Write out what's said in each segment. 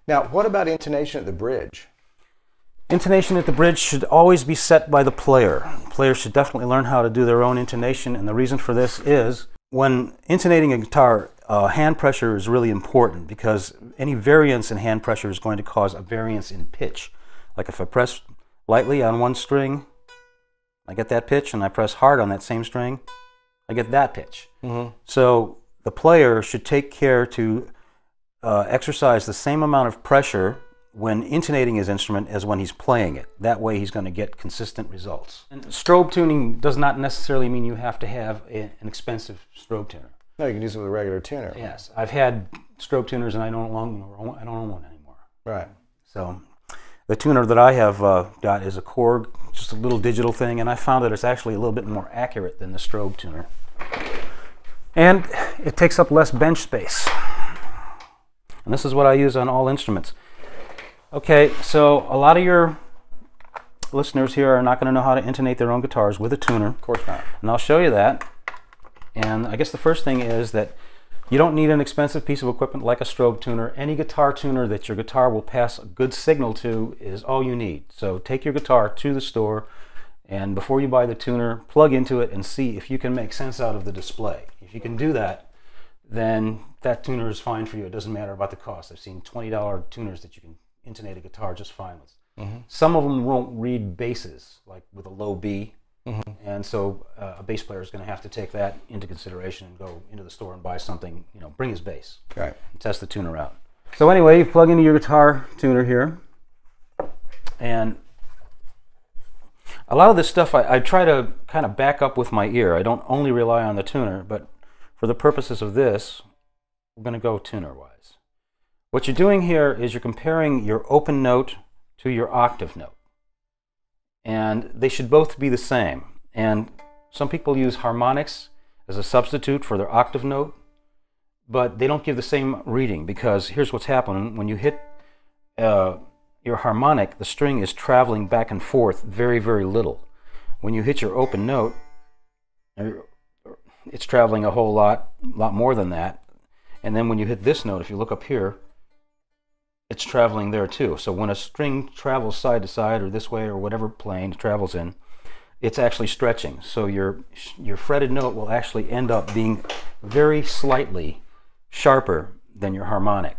Now, what about intonation at the bridge? Intonation at the bridge should always be set by the player. Players should definitely learn how to do their own intonation, and the reason for this is when intonating a guitar, hand pressure is really important because any variance in hand pressure is going to cause a variance in pitch. Like if I press lightly on one string, I get that pitch, and I press hard on that same string, I get that pitch. So the player should take care to exercise the same amount of pressure when intonating his instrument as when he's playing it. That way he's going to get consistent results. And strobe tuning does not necessarily mean you have to have an expensive strobe tuner. No, you can use it with a regular tuner. Yes, I've had strobe tuners and I don't own one anymore. Right. So the tuner that I have got is a Korg, just a little digital thing, and I found that it's actually a little bit more accurate than the strobe tuner. And it takes up less bench space. And this is what I use on all instruments. Okay, so a lot of your listeners here are not going to know how to intonate their own guitars with a tuner. Of course not. And I'll show you that. And I guess the first thing is that you don't need an expensive piece of equipment like a strobe tuner. Any guitar tuner that your guitar will pass a good signal to is all you need. So take your guitar to the store, and before you buy the tuner, plug into it and see if you can make sense out of the display. If you can do that, then that tuner is fine for you. It doesn't matter about the cost. I've seen $20 tuners that you can intonate a guitar just fine with. Some of them won't read basses, like with a low B, and so a bass player is going to have to take that into consideration and go into the store and buy something, bring his bass, right, and test the tuner out. So anyway, you plug into your guitar tuner here, and a lot of this stuff I try to kind of back up with my ear. I don't only rely on the tuner, but for the purposes of this, we're going to go tuner-wise. What you're doing here is you're comparing your open note to your octave note. And they should both be the same. And some people use harmonics as a substitute for their octave note, but they don't give the same reading because here's what's happening. When you hit your harmonic, the string is traveling back and forth very, very little. When you hit your open note, it's traveling a whole lot more than that. And then when you hit this note, if you look up here, it's traveling there too. So when a string travels side to side or this way or whatever plane it travels in, it's actually stretching. So your fretted note will actually end up being very slightly sharper than your harmonic.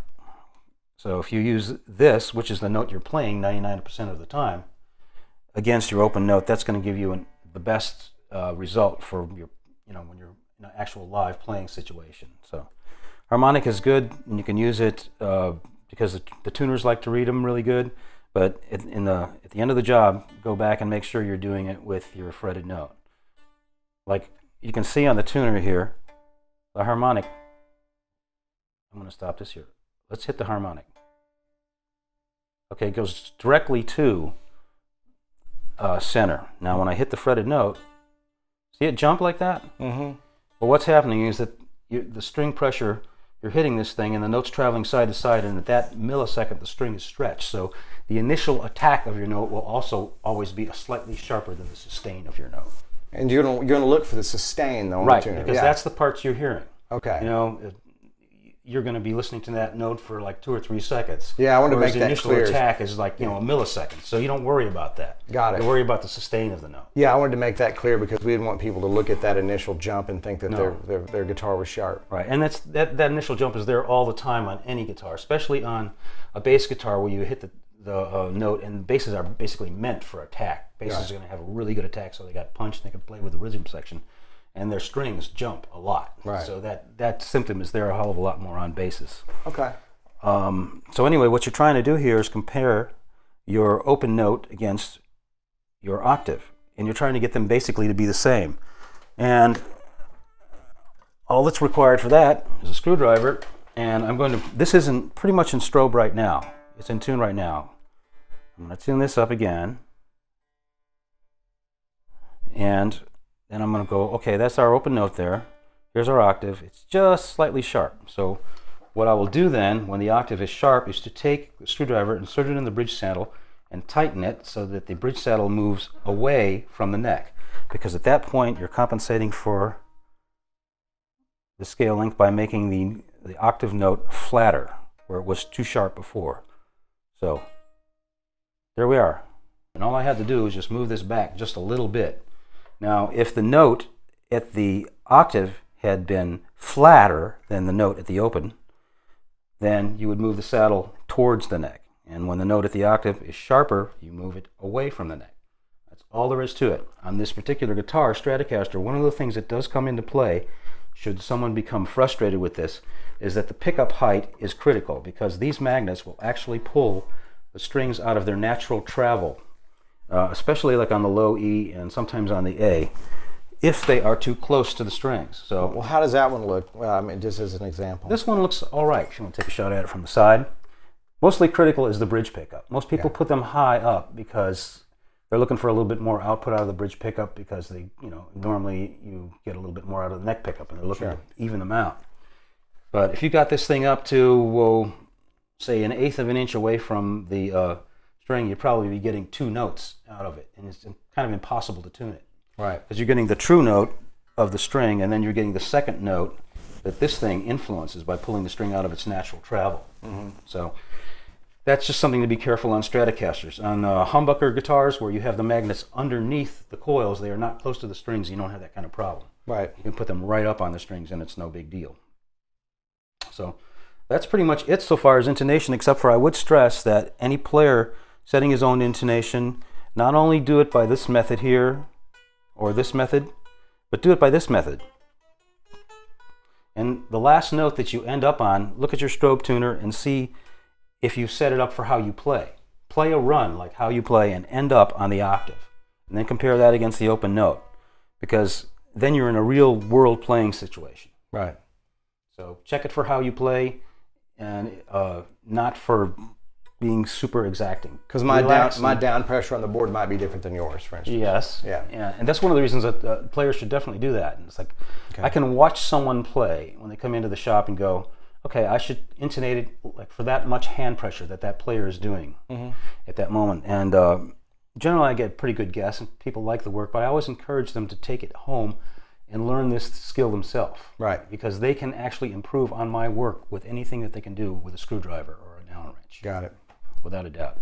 So if you use this, which is the note you're playing 99% of the time, against your open note, that's going to give you the best result for your, when you're in an actual live playing situation. So harmonic is good, and you can use it because the tuners like to read them really good, but at the end of the job, go back and make sure you're doing it with your fretted note. Like you can see on the tuner here, the harmonic, I'm going to stop this here. Let's hit the harmonic. Okay, it goes directly to center. Now when I hit the fretted note, see it jump like that? Well, what's happening is that the string pressure, you're hitting this thing and the note's traveling side to side, and at that millisecond the string is stretched. So the initial attack of your note will also always be slightly sharper than the sustain of your note. And you're gonna look for the sustain though, right? Because that's the parts you're hearing. Okay. You're going to be listening to that note for like 2 or 3 seconds. Yeah, I want to make that clear. The initial attack is like a millisecond, so you don't worry about that. Got it. You worry about the sustain of the note. Yeah, I wanted to make that clear because we didn't want people to look at that initial jump and think that their guitar was sharp. Right, and that initial jump is there all the time on any guitar, especially on a bass guitar where you hit the note, and basses are basically meant for attack. Basses are going to have a really good attack, so they got punch and they can play with the rhythm section. And their strings jump a lot. Right. So that symptom is there a hell of a lot more on basses. Okay. So anyway, what you're trying to do here is compare your open note against your octave. And you're trying to get them basically to be the same. And all that's required for that is a screwdriver. And this isn't pretty much in strobe right now. It's in tune right now. I'm going to tune this up again. And then I'm going to go, okay, that's our open note there. Here's our octave. It's just slightly sharp. So what I will do then, when the octave is sharp, is to take the screwdriver, insert it in the bridge saddle, and tighten it so that the bridge saddle moves away from the neck. Because at that point, you're compensating for the scale length by making the octave note flatter, where it was too sharp before. So there we are. And all I had to do is just move this back just a little bit. Now, if the note at the octave had been flatter than the note at the open, then you would move the saddle towards the neck. And when the note at the octave is sharper, you move it away from the neck. That's all there is to it. On this particular guitar, Stratocaster, one of the things that does come into play, should someone become frustrated with this, is that the pickup height is critical, because these magnets will actually pull the strings out of their natural travel, especially like on the low E and sometimes on the A, if they are too close to the strings. So, well, how does that one look? Well, I mean, just as an example. This one looks all right. If you want to take a shot at it from the side. Mostly critical is the bridge pickup. Most people put them high up because they're looking for a little bit more output out of the bridge pickup, because they, normally you get a little bit more out of the neck pickup, and they're looking to even them out. But if you got this thing up to, well, say 1/8 of an inch away from the string, you'd probably be getting 2 notes out of it, and it's kind of impossible to tune it. Right. Because you're getting the true note of the string, and then you're getting the second note that this thing influences by pulling the string out of its natural travel. So that's just something to be careful on Stratocasters. On humbucker guitars, where you have the magnets underneath the coils, they are not close to the strings, you don't have that kind of problem. Right. You can put them right up on the strings, and it's no big deal. So that's pretty much it so far as intonation, except for I would stress that any player setting his own intonation, not only do it by this method here, or this method, but do it by this method. And the last note that you end up on, look at your strobe tuner and see if you set it up for how you play. Play a run like how you play and end up on the octave. And then compare that against the open note, because then you're in a real world playing situation. Right. So check it for how you play, and not for being super exacting. Because my down pressure on the board might be different than yours, for instance. Yes. Yeah. And that's one of the reasons that players should definitely do that. And it's like, I can watch someone play when they come into the shop and go, okay, I should intonate it like for that much hand pressure that player is doing at that moment. And generally I get a pretty good guess, and people like the work, but I always encourage them to take it home and learn this skill themselves. Right. Because they can actually improve on my work with anything that they can do with a screwdriver or an Allen wrench. Got it. Without a doubt.